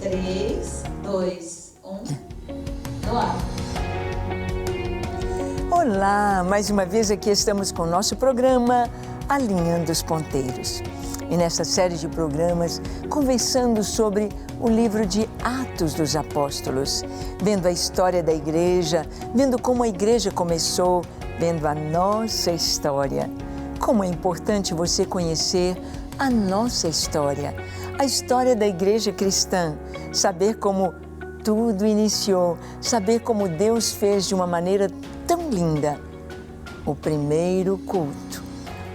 3, 2, 1, no ar. Olá, mais uma vez aqui estamos com o nosso programa Alinhando os Ponteiros. E nessa série de programas, conversando sobre o livro de Atos dos Apóstolos, vendo a história da igreja, vendo como a igreja começou, vendo a nossa história. Como é importante você conhecer a nossa história, a história da igreja cristã, saber como tudo iniciou, saber como Deus fez de uma maneira tão linda o primeiro culto.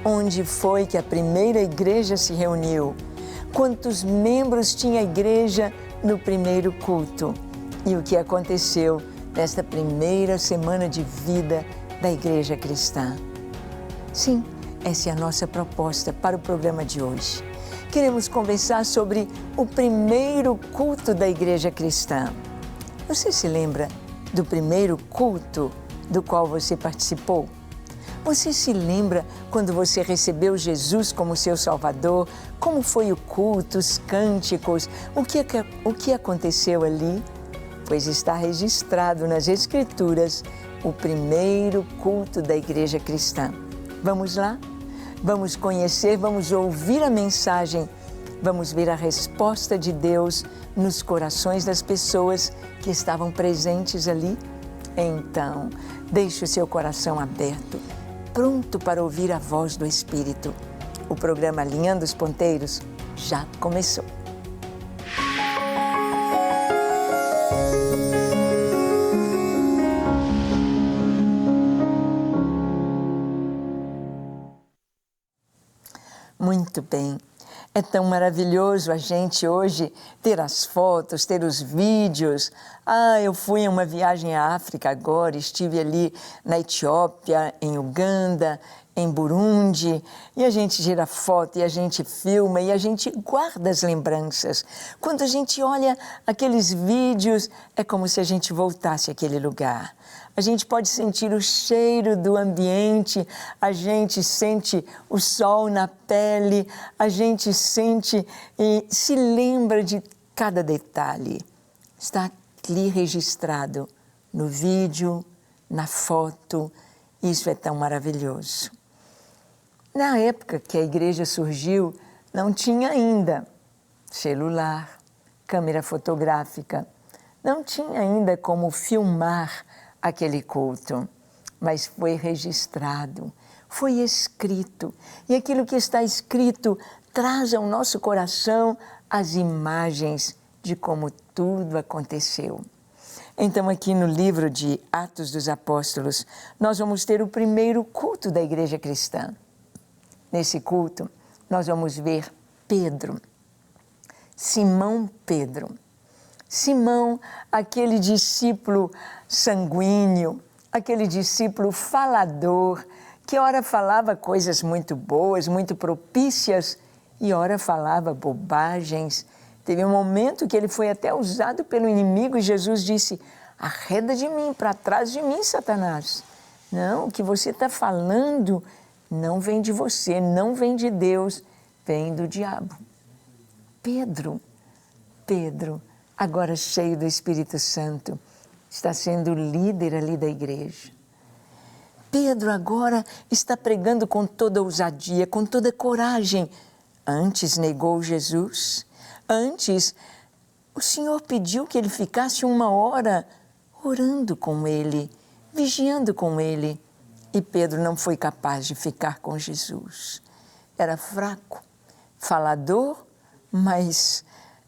Onde foi que a primeira igreja se reuniu? Quantos membros tinha a igreja no primeiro culto? E o que aconteceu nesta primeira semana de vida da igreja cristã? Sim, essa é a nossa proposta para o programa de hoje. Queremos conversar sobre o primeiro culto da igreja cristã. Você se lembra do primeiro culto do qual você participou? Você se lembra quando você recebeu Jesus como seu Salvador? Como foi o culto, os cânticos? O que aconteceu ali? Pois está registrado nas Escrituras o primeiro culto da igreja cristã. Vamos lá? Vamos conhecer, vamos ouvir a mensagem, vamos ver a resposta de Deus nos corações das pessoas que estavam presentes ali? Então, deixe o seu coração aberto, pronto para ouvir a voz do Espírito. O programa Alinhando os Ponteiros já começou. Muito bem. É tão maravilhoso a gente hoje ter as fotos, ter os vídeos. Eu fui em uma viagem à África agora, estive ali na Etiópia, em Uganda, em Burundi, e a gente tira foto, e a gente filma, e a gente guarda as lembranças. Quando a gente olha aqueles vídeos, é como se a gente voltasse àquele lugar. A gente pode sentir o cheiro do ambiente, a gente sente o sol na pele, a gente sente e se lembra de cada detalhe. Está ali registrado no vídeo, na foto. Isso é tão maravilhoso. Na época que a igreja surgiu, não tinha ainda celular, câmera fotográfica, não tinha ainda como filmar aquele culto, mas foi registrado, foi escrito. E aquilo que está escrito traz ao nosso coração as imagens de como tudo aconteceu. Então, aqui no livro de Atos dos Apóstolos, nós vamos ter o primeiro culto da igreja cristã. Nesse culto, nós vamos ver Pedro, Simão Pedro. Simão, aquele discípulo sanguíneo, aquele discípulo falador, que ora falava coisas muito boas, muito propícias, e ora falava bobagens. Teve um momento que ele foi até usado pelo inimigo e Jesus disse: arreda de mim, para trás de mim, Satanás. Não, o que você está falando não vem de você, não vem de Deus, vem do diabo. Pedro, agora cheio do Espírito Santo, está sendo líder ali da igreja. Pedro agora está pregando com toda ousadia, com toda coragem. Antes negou Jesus, antes o Senhor pediu que ele ficasse 1 hora orando com ele, vigiando com ele. E Pedro não foi capaz de ficar com Jesus. Era fraco, falador, mas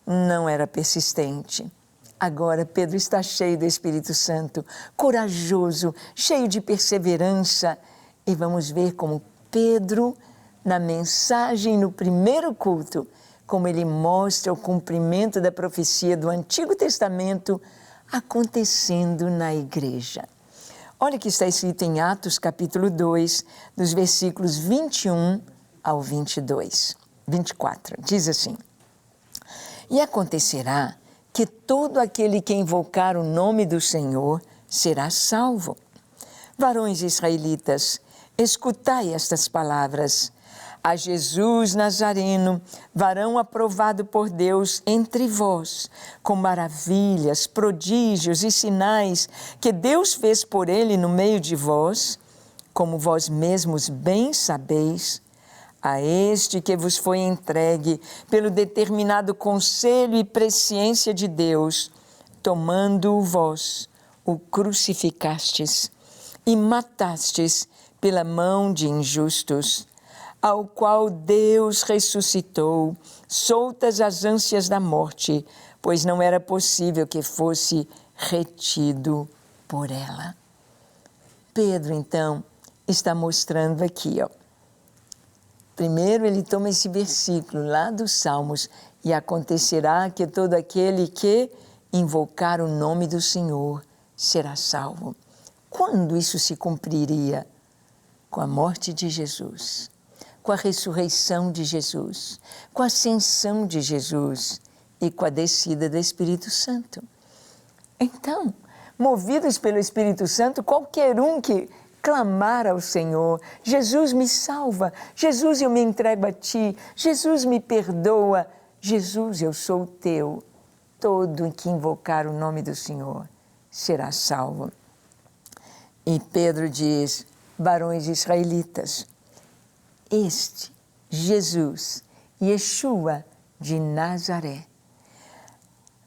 não era persistente. Agora Pedro está cheio do Espírito Santo, corajoso, cheio de perseverança. E vamos ver como Pedro, na mensagem no primeiro culto, como ele mostra o cumprimento da profecia do Antigo Testamento acontecendo na igreja. Olha o que está escrito em Atos capítulo 2, dos versículos 21 ao 24. Diz assim: e acontecerá que todo aquele que invocar o nome do Senhor será salvo. Varões israelitas, escutai estas palavras. a Jesus Nazareno, varão aprovado por Deus entre vós, com maravilhas, prodígios e sinais que Deus fez por ele no meio de vós, como vós mesmos bem sabeis, a este que vos foi entregue pelo determinado conselho e presciência de Deus, tomando-o vós, o crucificastes e matastes pela mão de injustos, ao qual Deus ressuscitou, soltas as ânsias da morte, pois não era possível que fosse retido por ela. Pedro, então, está mostrando aqui, ó. Primeiro ele toma esse versículo lá dos Salmos, e acontecerá que todo aquele que invocar o nome do Senhor será salvo. Quando isso se cumpriria? Com a morte de Jesus, com a ressurreição de Jesus, com a ascensão de Jesus e com a descida do Espírito Santo. Então, movidos pelo Espírito Santo, qualquer um que clamar ao Senhor, Jesus me salva, Jesus eu me entrego a Ti, Jesus me perdoa, Jesus eu sou Teu, todo que invocar o nome do Senhor será salvo. E Pedro diz, varões israelitas, este Jesus, Yeshua de Nazaré,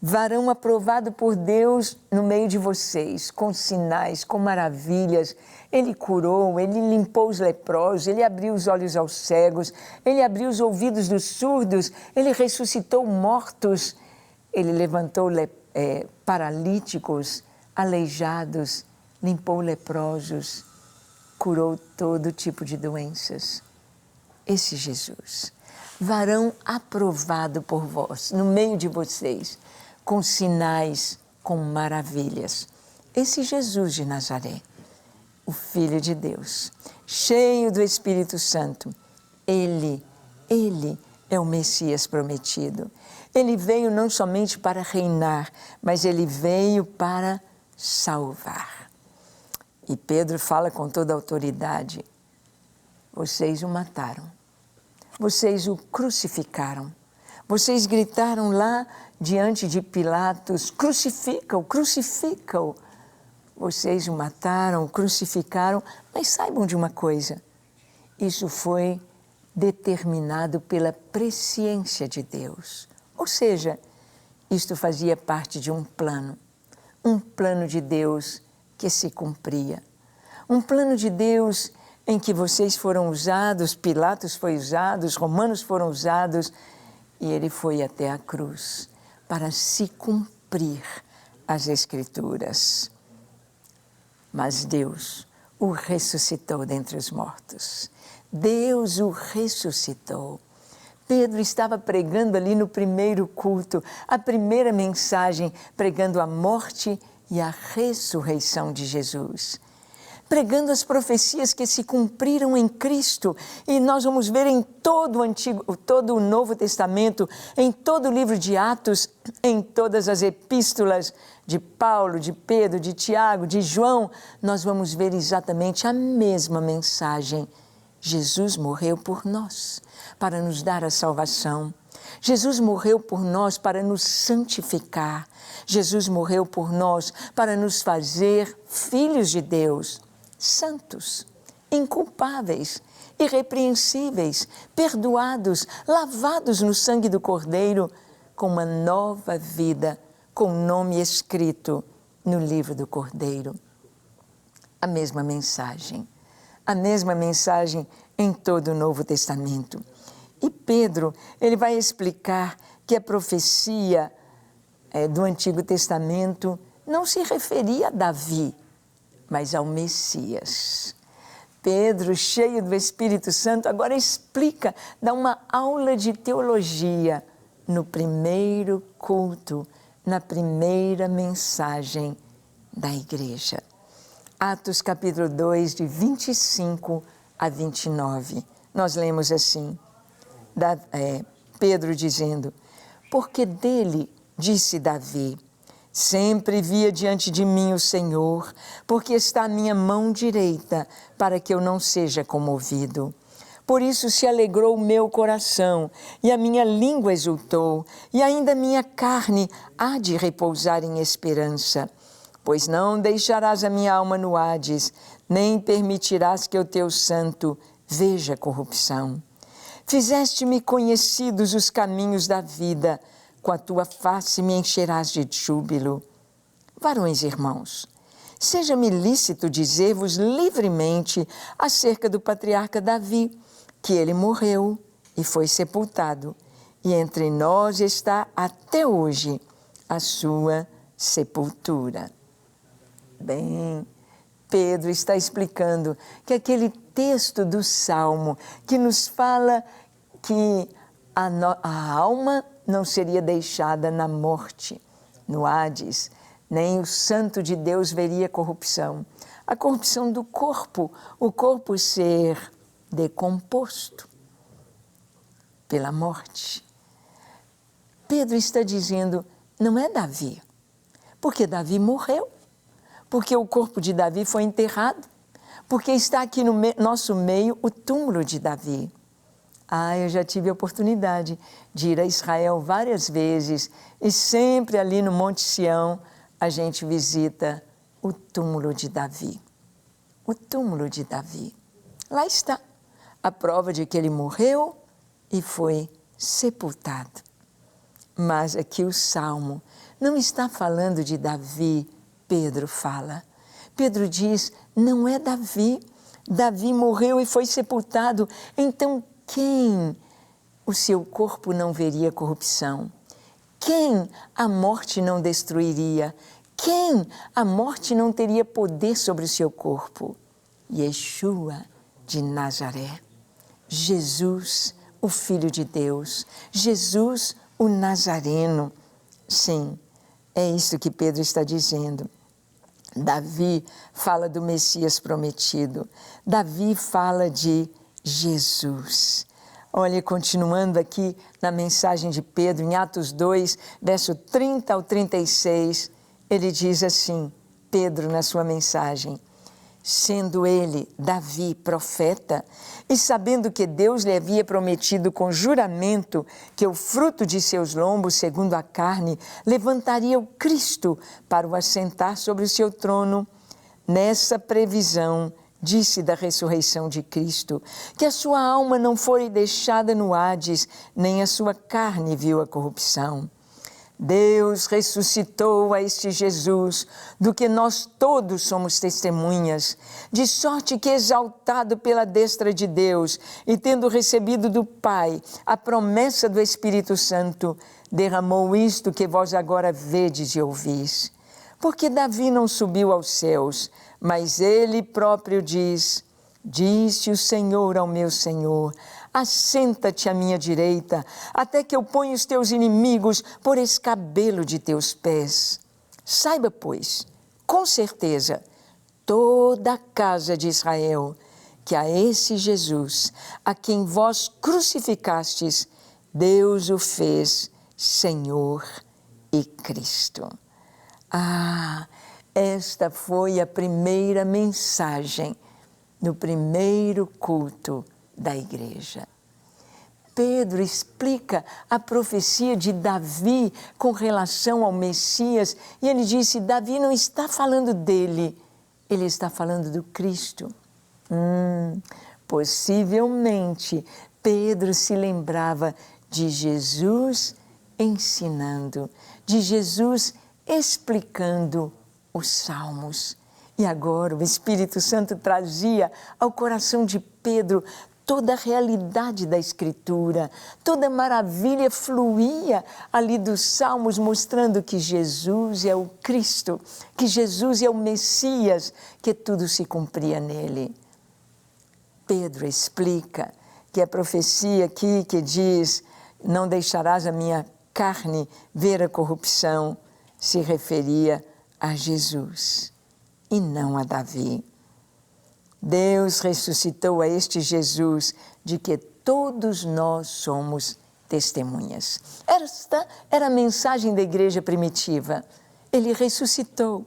varão aprovado por Deus no meio de vocês, com sinais, com maravilhas. Ele curou, ele limpou os leprosos, ele abriu os olhos aos cegos, ele abriu os ouvidos dos surdos, ele ressuscitou mortos, ele levantou paralíticos, aleijados, limpou leprosos, curou todo tipo de doenças. Esse Jesus, varão aprovado por vós, no meio de vocês, com sinais, com maravilhas. Esse Jesus de Nazaré, o Filho de Deus, cheio do Espírito Santo, Ele é o Messias prometido. Ele veio não somente para reinar, mas Ele veio para salvar. E Pedro fala com toda a autoridade, vocês o mataram, vocês o crucificaram, vocês gritaram lá diante de Pilatos, crucifica-o, crucifica-o. Vocês o mataram, o crucificaram, mas saibam de uma coisa, isso foi determinado pela presciência de Deus. Ou seja, isto fazia parte de um plano de Deus que se cumpria. Um plano de Deus em que vocês foram usados, Pilatos foi usado, os romanos foram usados, e ele foi até a cruz para se cumprir as Escrituras. Mas Deus o ressuscitou dentre os mortos. Deus o ressuscitou. Pedro estava pregando ali no primeiro culto, a primeira mensagem, pregando a morte e a ressurreição de Jesus. Pregando as profecias que se cumpriram em Cristo. E nós vamos ver em todo o Novo Testamento, em todo o livro de Atos, em todas as epístolas de Paulo, de Pedro, de Tiago, de João, nós vamos ver exatamente a mesma mensagem. Jesus morreu por nós, para nos dar a salvação. Jesus morreu por nós para nos santificar. Jesus morreu por nós para nos fazer filhos de Deus, santos, inculpáveis, irrepreensíveis, perdoados, lavados no sangue do Cordeiro, com uma nova vida, com o nome escrito no livro do Cordeiro. A mesma mensagem em todo o Novo Testamento. E Pedro, ele vai explicar que a profecia do Antigo Testamento não se referia a Davi, mas ao Messias. Pedro, cheio do Espírito Santo, agora explica, dá uma aula de teologia no primeiro culto, na primeira mensagem da igreja. Atos capítulo 2, de 25 a 29. Nós lemos assim, Pedro dizendo, porque dele, disse Davi, sempre via diante de mim o Senhor, porque está à minha mão direita, para que eu não seja comovido. Por isso se alegrou o meu coração, e a minha língua exultou, e ainda minha carne há de repousar em esperança. Pois não deixarás a minha alma no Hades, nem permitirás que o teu santo veja corrupção. Fizeste-me conhecidos os caminhos da vida, com a tua face me encherás de júbilo. Varões irmãos, seja-me lícito dizer-vos livremente acerca do patriarca Davi, que ele morreu e foi sepultado, e entre nós está até hoje a sua sepultura. Bem, Pedro está explicando que aquele texto do Salmo que nos fala que a alma não seria deixada na morte, no Hades, nem o santo de Deus veria corrupção. A corrupção do corpo, o corpo ser decomposto pela morte. Pedro está dizendo, não é Davi, porque Davi morreu, porque o corpo de Davi foi enterrado, porque está aqui no nosso meio o túmulo de Davi. Eu já tive a oportunidade de ir a Israel várias vezes e sempre ali no Monte Sião a gente visita o túmulo de Davi. O túmulo de Davi. Lá está a prova de que ele morreu e foi sepultado. Mas aqui o Salmo não está falando de Davi, Pedro fala. Pedro diz, não é Davi. Davi morreu e foi sepultado. Então, quem o seu corpo não veria corrupção? Quem a morte não destruiria? Quem a morte não teria poder sobre o seu corpo? Yeshua de Nazaré. Jesus, o Filho de Deus. Jesus, o Nazareno. Sim, é isso que Pedro está dizendo. Davi fala do Messias prometido. Davi fala de Jesus. Olha, continuando aqui na mensagem de Pedro, em Atos 2, verso 30 ao 36, ele diz assim, Pedro, na sua mensagem, sendo ele, Davi, profeta, e sabendo que Deus lhe havia prometido com juramento que o fruto de seus lombos, segundo a carne, levantaria o Cristo para o assentar sobre o seu trono, nessa previsão, disse da ressurreição de Cristo, que a sua alma não foi deixada no Hades, nem a sua carne viu a corrupção. Deus ressuscitou a este Jesus, do que nós todos somos testemunhas, de sorte que, exaltado pela destra de Deus e tendo recebido do Pai a promessa do Espírito Santo, derramou isto que vós agora vedes e ouvis. Porque Davi não subiu aos céus, mas ele próprio diz, disse o Senhor ao meu Senhor, assenta-te à minha direita, até que eu ponha os teus inimigos por escabelo de teus pés. Saiba, pois, com certeza, toda a casa de Israel, que a esse Jesus, a quem vós crucificastes, Deus o fez Senhor e Cristo. Esta foi a primeira mensagem no primeiro culto da igreja. Pedro explica a profecia de Davi com relação ao Messias e ele disse, Davi não está falando dele, ele está falando do Cristo. Possivelmente Pedro se lembrava de Jesus ensinando, de Jesus explicando os Salmos. E agora o Espírito Santo trazia ao coração de Pedro toda a realidade da Escritura, toda a maravilha fluía ali dos Salmos, mostrando que Jesus é o Cristo, que Jesus é o Messias, que tudo se cumpria nele. Pedro explica que a profecia aqui que diz, não deixarás a minha carne ver a corrupção, se referia a Jesus e não a Davi. Deus ressuscitou a este Jesus de que todos nós somos testemunhas. Esta era a mensagem da igreja primitiva. Ele ressuscitou.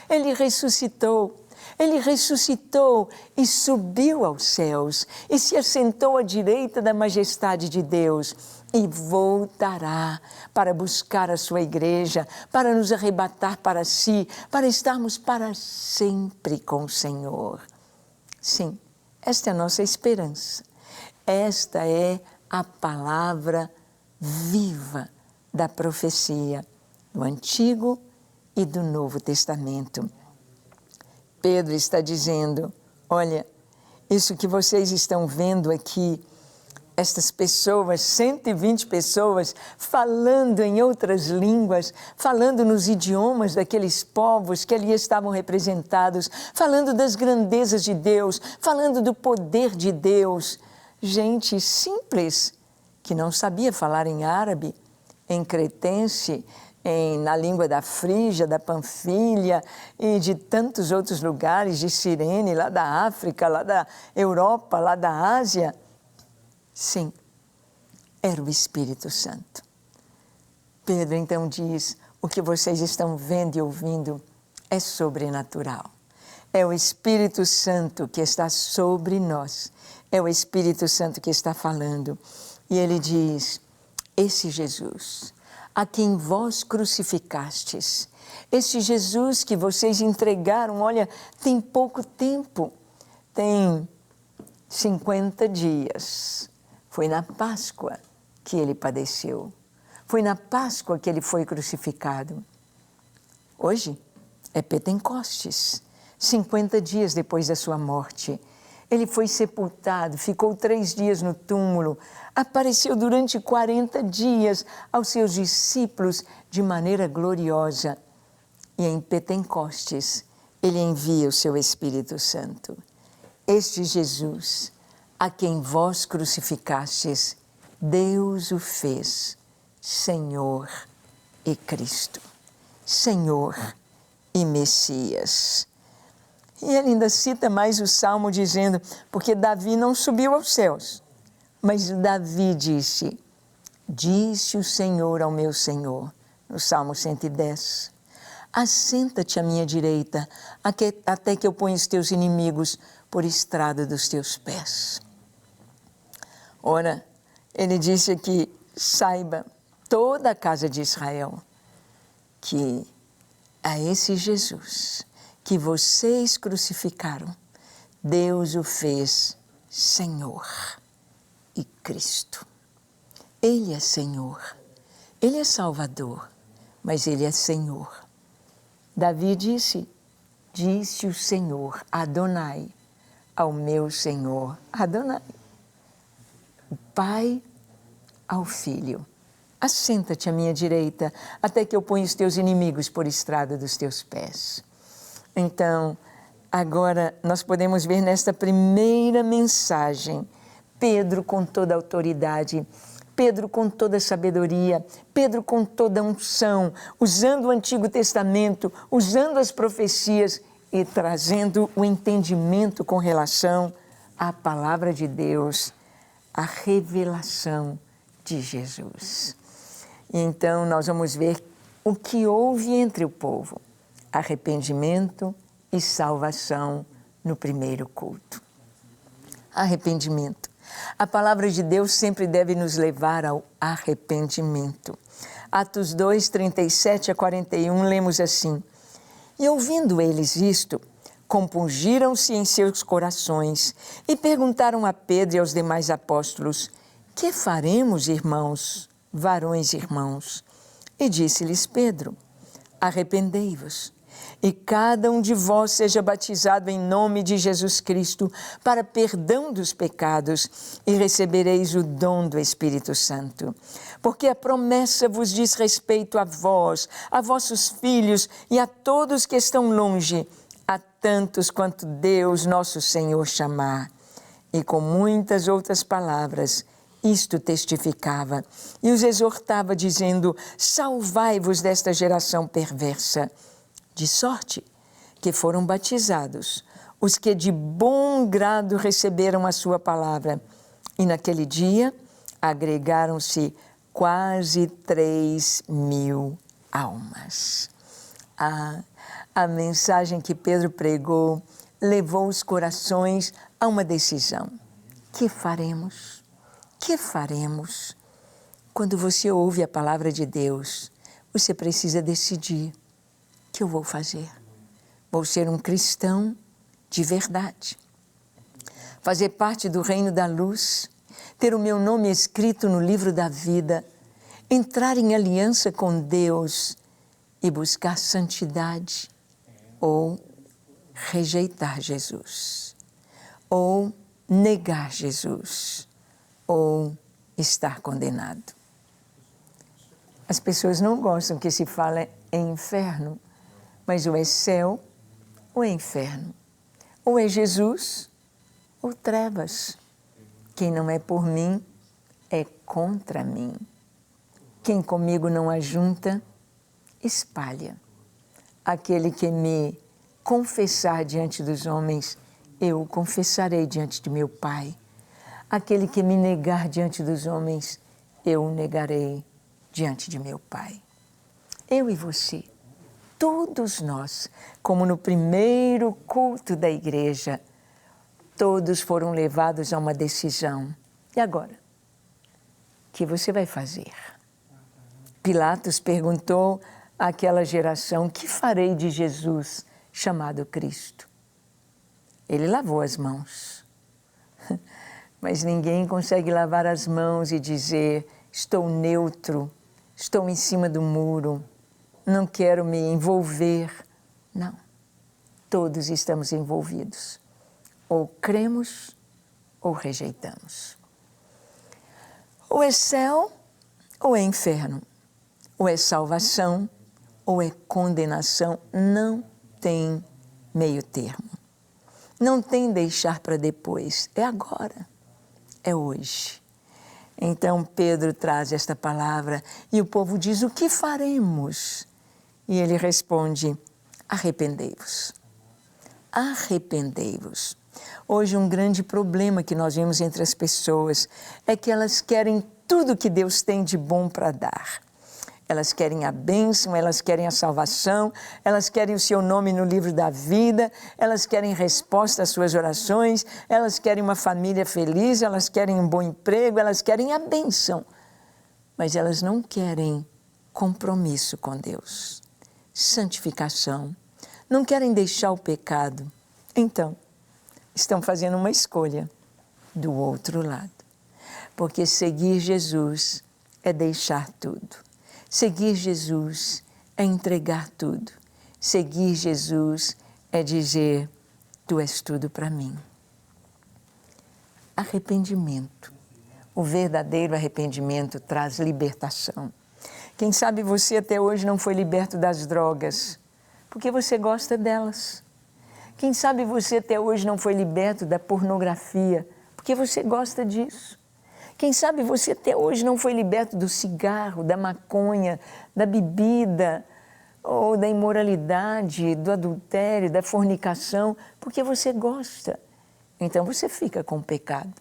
Ele ressuscitou. Ele ressuscitou e subiu aos céus e se assentou à direita da majestade de Deus e voltará para buscar a sua igreja, para nos arrebatar para si, para estarmos para sempre com o Senhor. Sim, esta é a nossa esperança. Esta é a palavra viva da profecia do Antigo e do Novo Testamento. Pedro está dizendo, olha, isso que vocês estão vendo aqui, estas pessoas, 120 pessoas, falando em outras línguas, falando nos idiomas daqueles povos que ali estavam representados, falando das grandezas de Deus, falando do poder de Deus. Gente simples, que não sabia falar em árabe, em cretense, na língua da Frígia, da Panfilha e de tantos outros lugares, de Cirene, lá da África, lá da Europa, lá da Ásia. Sim, era o Espírito Santo. Pedro então diz, o que vocês estão vendo e ouvindo é sobrenatural. É o Espírito Santo que está sobre nós. É o Espírito Santo que está falando. E ele diz, esse Jesus, a quem vós crucificastes, esse Jesus que vocês entregaram, olha, tem pouco tempo, tem 50 dias. Foi na Páscoa que ele padeceu. Foi na Páscoa que ele foi crucificado. Hoje é Pentecostes, 50 dias depois da sua morte. Ele foi sepultado, ficou 3 dias no túmulo, apareceu durante 40 dias aos seus discípulos de maneira gloriosa. E em Pentecostes, ele envia o seu Espírito Santo. Este Jesus, a quem vós crucificastes, Deus o fez Senhor e Cristo, Senhor e Messias. E ele ainda cita mais o Salmo dizendo, porque Davi não subiu aos céus, mas Davi disse o Senhor ao meu Senhor, no Salmo 110, assenta-te à minha direita, até que eu ponha os teus inimigos por estrado dos teus pés. Ora, ele disse aqui, saiba toda a casa de Israel, que a esse Jesus que vocês crucificaram, Deus o fez Senhor e Cristo. Ele é Senhor, Ele é Salvador, mas Ele é Senhor. Davi disse o Senhor, Adonai, ao meu Senhor, Adonai. O Pai ao Filho, assenta-te à minha direita, até que eu ponha os teus inimigos por estrado dos teus pés. Então, agora nós podemos ver nesta primeira mensagem, Pedro com toda a autoridade, Pedro com toda a sabedoria, Pedro com toda a unção, usando o Antigo Testamento, usando as profecias e trazendo o entendimento com relação à palavra de Deus, a revelação de Jesus. E então nós vamos ver o que houve entre o povo. Arrependimento e salvação no primeiro culto. Arrependimento. A palavra de Deus sempre deve nos levar ao arrependimento. Atos 2, 37 a 41, lemos assim. E ouvindo eles isto, compungiram-se em seus corações e perguntaram a Pedro e aos demais apóstolos, que faremos, irmãos, varões e irmãos? E disse-lhes Pedro, arrependei-vos. E cada um de vós seja batizado em nome de Jesus Cristo para perdão dos pecados e recebereis o dom do Espírito Santo. Porque a promessa vos diz respeito a vós, a vossos filhos e a todos que estão longe, a tantos quanto Deus nosso Senhor chamar. E com muitas outras palavras, isto testificava e os exortava dizendo, salvai-vos desta geração perversa. De sorte que foram batizados os que de bom grado receberam a sua palavra. E naquele dia agregaram-se quase 3.000 almas. A mensagem que Pedro pregou levou os corações a uma decisão. Que faremos? Que faremos? Quando você ouve a palavra de Deus, você precisa decidir: o que eu vou fazer? Vou ser um cristão de verdade, fazer parte do reino da luz, ter o meu nome escrito no livro da vida, entrar em aliança com Deus e buscar santidade, ou rejeitar Jesus, ou negar Jesus, ou estar condenado. As pessoas não gostam que se fale em inferno, mas ou é céu ou é inferno. Ou é Jesus ou trevas. Quem não é por mim é contra mim. Quem comigo não ajunta, espalha. Aquele que me confessar diante dos homens, eu o confessarei diante de meu Pai. Aquele que me negar diante dos homens, eu o negarei diante de meu Pai. Eu e você, todos nós, como no primeiro culto da igreja, todos foram levados a uma decisão. E agora? O que você vai fazer? Pilatos perguntou àquela geração: que farei de Jesus chamado Cristo? Ele lavou as mãos. Mas ninguém consegue lavar as mãos e dizer: estou neutro, estou em cima do muro, não quero me envolver. Não, todos estamos envolvidos. Ou cremos ou rejeitamos. Ou é céu ou é inferno. Ou é salvação ou é condenação. Não tem meio termo. Não tem deixar para depois. É agora. É hoje. Então Pedro traz esta palavra e o povo diz: o que faremos? E ele responde: arrependei-vos. Arrependei-vos. Hoje um grande problema que nós vemos entre as pessoas é que elas querem tudo que Deus tem de bom para dar. Elas querem a bênção, elas querem a salvação, elas querem o seu nome no livro da vida, elas querem resposta às suas orações, elas querem uma família feliz, elas querem um bom emprego, elas querem a bênção. Mas elas não querem compromisso com Deus, santificação, não querem deixar o pecado. Então, estão fazendo uma escolha do outro lado. Porque seguir Jesus é deixar tudo. Seguir Jesus é entregar tudo. Seguir Jesus é dizer: tu és tudo para mim. Arrependimento. O verdadeiro arrependimento traz libertação. Quem sabe você até hoje não foi liberto das drogas, porque você gosta delas. Quem sabe você até hoje não foi liberto da pornografia, porque você gosta disso. Quem sabe você até hoje não foi liberto do cigarro, da maconha, da bebida, ou da imoralidade, do adultério, da fornicação, porque você gosta. Então você fica com o pecado.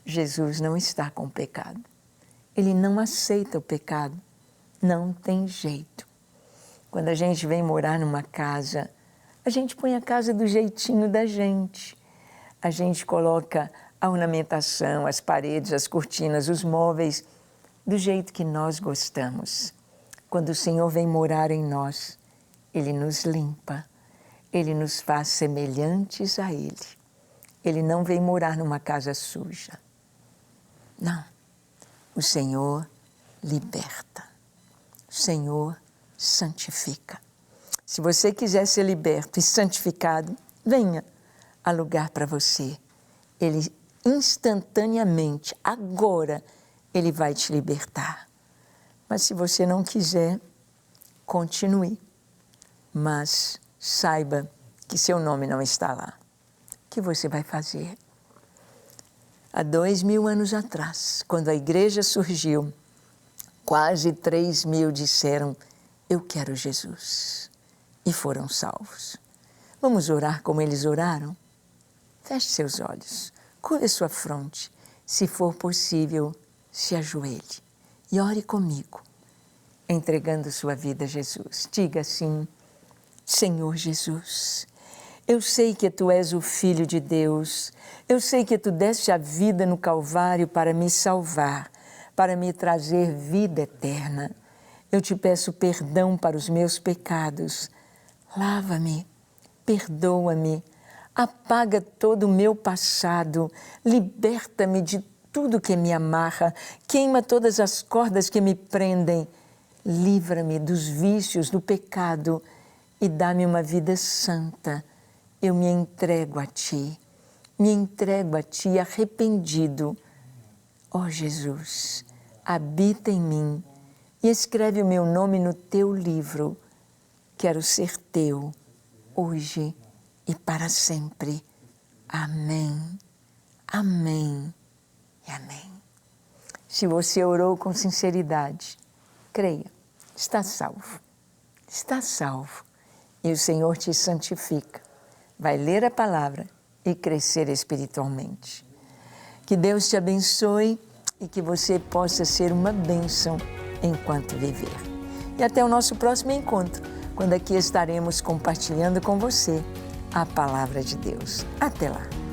Jesus não está com o pecado. Ele não aceita o pecado. Não tem jeito. Quando a gente vem morar numa casa, a gente põe a casa do jeitinho da gente. A gente coloca a ornamentação, as paredes, as cortinas, os móveis, do jeito que nós gostamos. Quando o Senhor vem morar em nós, Ele nos limpa, Ele nos faz semelhantes a Ele. Ele não vem morar numa casa suja. Não. O Senhor liberta. O Senhor santifica. Se você quiser ser liberto e santificado, venha. Há lugar para você. Ele instantaneamente, agora, Ele vai te libertar. Mas se você não quiser, continue. Mas saiba que seu nome não está lá. O que você vai fazer? Há 2000 anos atrás, quando a igreja surgiu, quase 3.000 disseram: eu quero Jesus. E foram salvos. Vamos orar como eles oraram? Feche seus olhos, curve sua fronte. Se for possível, se ajoelhe e ore comigo, entregando sua vida a Jesus. Diga assim: Senhor Jesus, Eu sei que Tu és o Filho de Deus. Eu sei que Tu deste a vida no Calvário para me salvar, para me trazer vida eterna. Eu Te peço perdão para os meus pecados. Lava-me, perdoa-me, apaga todo o meu passado, liberta-me de tudo que me amarra, queima todas as cordas que me prendem, livra-me dos vícios, do pecado e dá-me uma vida santa. Eu me entrego a Ti arrependido. Ó Jesus, habita em mim e escreve o meu nome no Teu livro. Quero ser Teu, hoje e para sempre. Amém, amém e amém. Se você orou com sinceridade, creia, está salvo. Está salvo. E o Senhor te santifica. Vai ler a palavra e crescer espiritualmente. Que Deus te abençoe e que você possa ser uma bênção enquanto viver. E até o nosso próximo encontro, quando aqui estaremos compartilhando com você a palavra de Deus. Até lá!